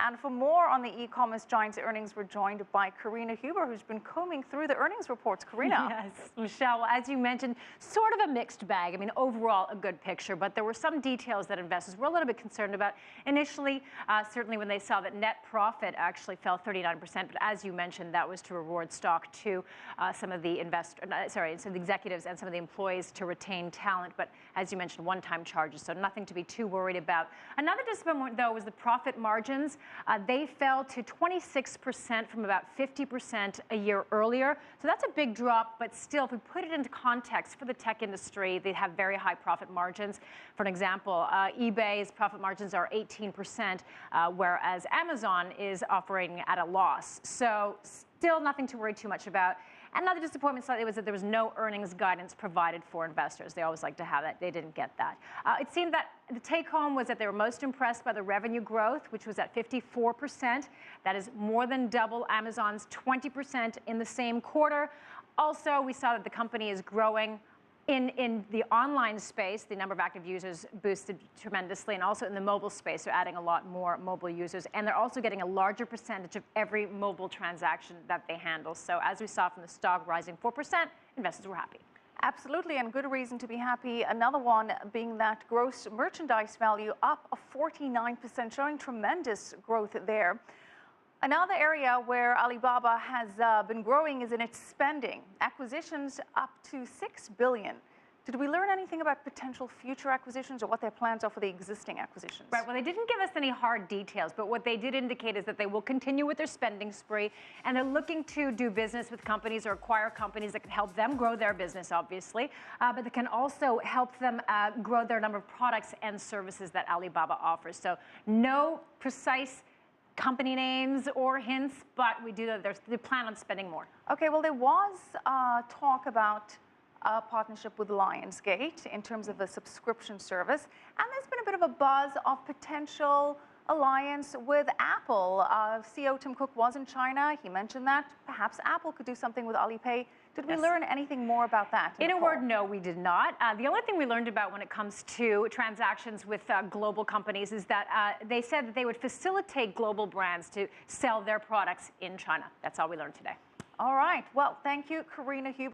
And for more on the e-commerce giant's earnings, we're joined by Karina Huber, who's been combing through the earnings reports. Karina. Yes, Michelle, well, as you mentioned, sort of a mixed bag. I mean, overall, a good picture, but there were some details that investors were a little bit concerned about. Initially, certainly when they saw that net profit actually fell 39%, but as you mentioned, that was to reward stock to some of the executives and some of the employees to retain talent. But as you mentioned, one-time charges, so nothing to be too worried about. Another disappointment, though, was the profit margins. They fell to 26% from about 50% a year earlier. So that's a big drop, but still, if we put it into context for the tech industry, they have very high profit margins. For an example, eBay's profit margins are 18%, whereas Amazon is operating at a loss. So still nothing to worry too much about. Another disappointment slightly was that there was no earnings guidance provided for investors. They always like to have that. They didn't get that. It seemed that the take-home was that they were most impressed by the revenue growth, which was at 54%. That is more than double Amazon's 20% in the same quarter. Also, we saw that the company is growing in the online space. The number of active users boosted tremendously, and also in the mobile space, they're adding a lot more mobile users, and they're also getting a larger percentage of every mobile transaction that they handle. So as we saw from the stock rising 4%, investors were happy. Absolutely, and good reason to be happy. Another one being that gross merchandise value up 49%, showing tremendous growth there. Another area where Alibaba has been growing is in its spending. Acquisitions up to $6 billion. Did we learn anything about potential future acquisitions or what their plans are for the existing acquisitions? Right, well, they didn't give us any hard details, but what they did indicate is that they will continue with their spending spree, and they're looking to do business with companies or acquire companies that can help them grow their business, obviously, but that can also help them grow their number of products and services that Alibaba offers. So no precise company names or hints, but we do know they plan on spending more. Okay, well, there was talk about a partnership with Lionsgate in terms of a subscription service, and there's been a bit of a buzz of potential alliance with Apple. CEO Tim Cook was in China. He mentioned that perhaps Apple could do something with Alipay. Did we learn anything more about that? In a word, no, we did not. The only thing we learned about when it comes to transactions with global companies is that they said that they would facilitate global brands to sell their products in China. That's all we learned today. All right. Well, thank you, Karina Huber.